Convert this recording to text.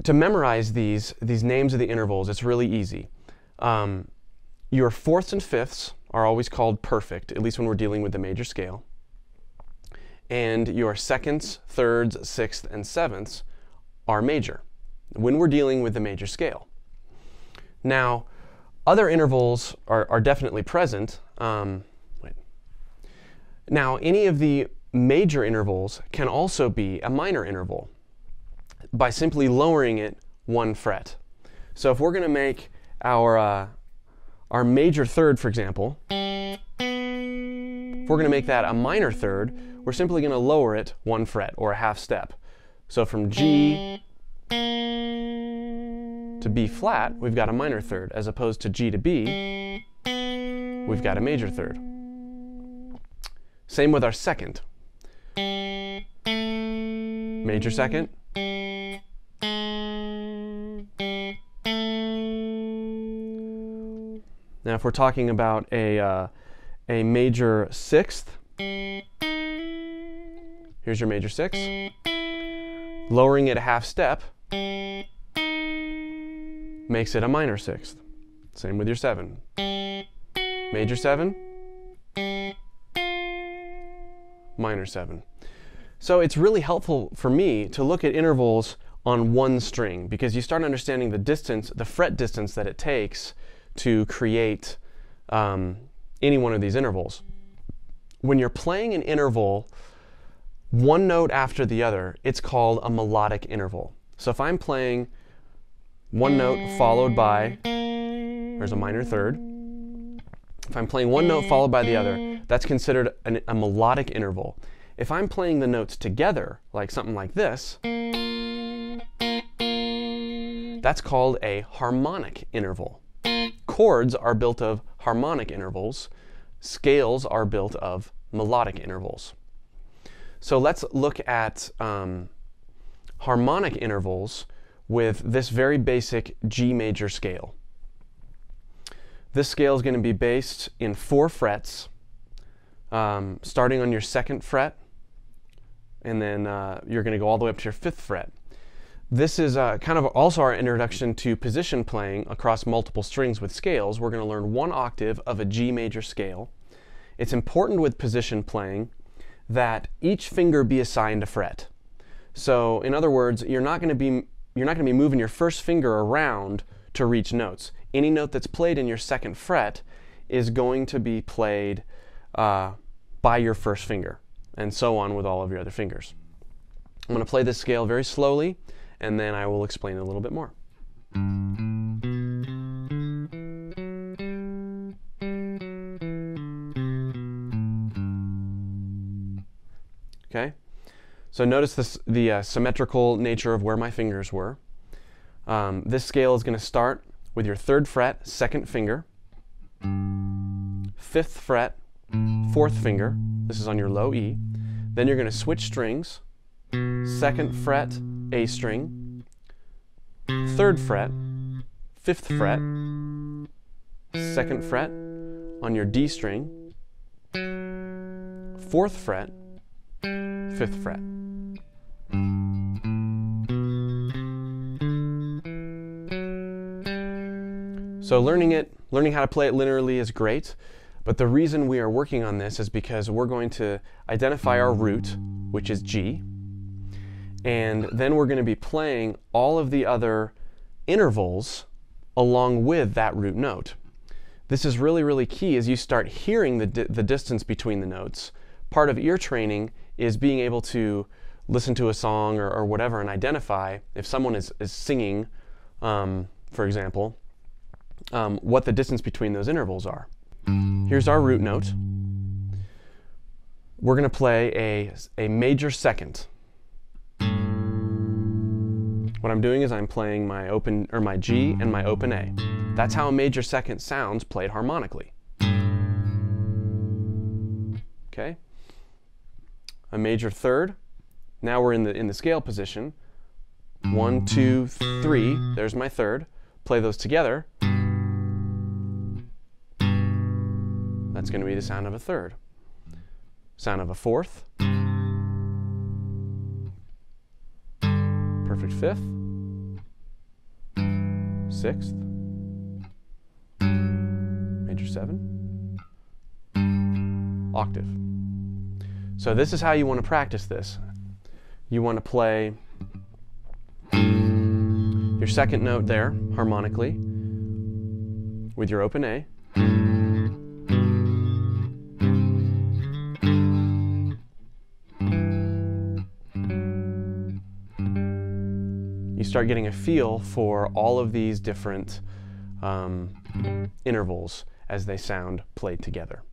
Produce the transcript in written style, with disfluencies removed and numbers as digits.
to memorize these names of the intervals, it's really easy. Your fourths and fifths are always called perfect, at least when we're dealing with the major scale. And your seconds, thirds, sixths, and sevenths are major when we're dealing with the major scale. Now, other intervals are definitely present. Now, any of the major intervals can also be a minor interval by simply lowering it one fret. So if we're going to make our major third, for example, if we're going to make that a minor third, we're simply going to lower it one fret, or a half step. So from G to B flat, we've got a minor third, as opposed to G to B, we've got a major third. Same with our second. Major second. Now if we're talking about a major sixth, here's your major sixth. Lowering it a half step makes it a minor sixth. Same with your seven. Major seven, minor seven. So it's really helpful for me to look at intervals on one string, because you start understanding the distance, the fret distance that it takes to create any one of these intervals. When you're playing an interval one note after the other, it's called a melodic interval. So if I'm playing one note followed by, there's a minor third. If I'm playing one note followed by the other, that's considered a melodic interval. If I'm playing the notes together, like something like this, that's called a harmonic interval. Chords are built of harmonic intervals. Scales are built of melodic intervals. So let's look at harmonic intervals with this very basic G major scale. This scale is going to be based in 4 frets, starting on your 2nd fret, and then you're going to go all the way up to your 5th fret. This is kind of also our introduction to position playing across multiple strings with scales. We're going to learn 1 octave of a G major scale. It's important with position playing that each finger be assigned a fret. So in other words, you're not going to be moving your first finger around to reach notes. Any note that's played in your 2nd fret is going to be played by your first finger, and so on with all of your other fingers. I'm going to play this scale very slowly, and then I will explain it a little bit more. Okay, so notice the symmetrical nature of where my fingers were. This scale is going to start with your 3rd fret, 2nd finger, 5th fret, 4th finger. This is on your low E. Then you're going to switch strings. 2nd fret, A string, 3rd fret, 5th fret, 2nd fret on your D string, 4th fret, 5th fret. So learning how to play it linearly is great, but the reason we are working on this is because we're going to identify our root, which is G, and then we're going to be playing all of the other intervals along with that root note. This is really, really key as you start hearing the distance between the notes. Part of ear training is being able to listen to a song or whatever and identify if someone is singing, for example, what the distance between those intervals are. Here's our root note. We're going to play a major second. What I'm doing is I'm playing my open, or my G and my open A. That's how a major second sounds played harmonically. Okay? A major third. Now we're in the scale position. 1, 2, 3. There's my third. Play those together. That's going to be the sound of a third. Sound of a fourth. Perfect fifth. sixth, major 7, octave. So this is how you want to practice this. You want to play your second note there, harmonically, with your open A. You start getting a feel for all of these different intervals as they sound played together.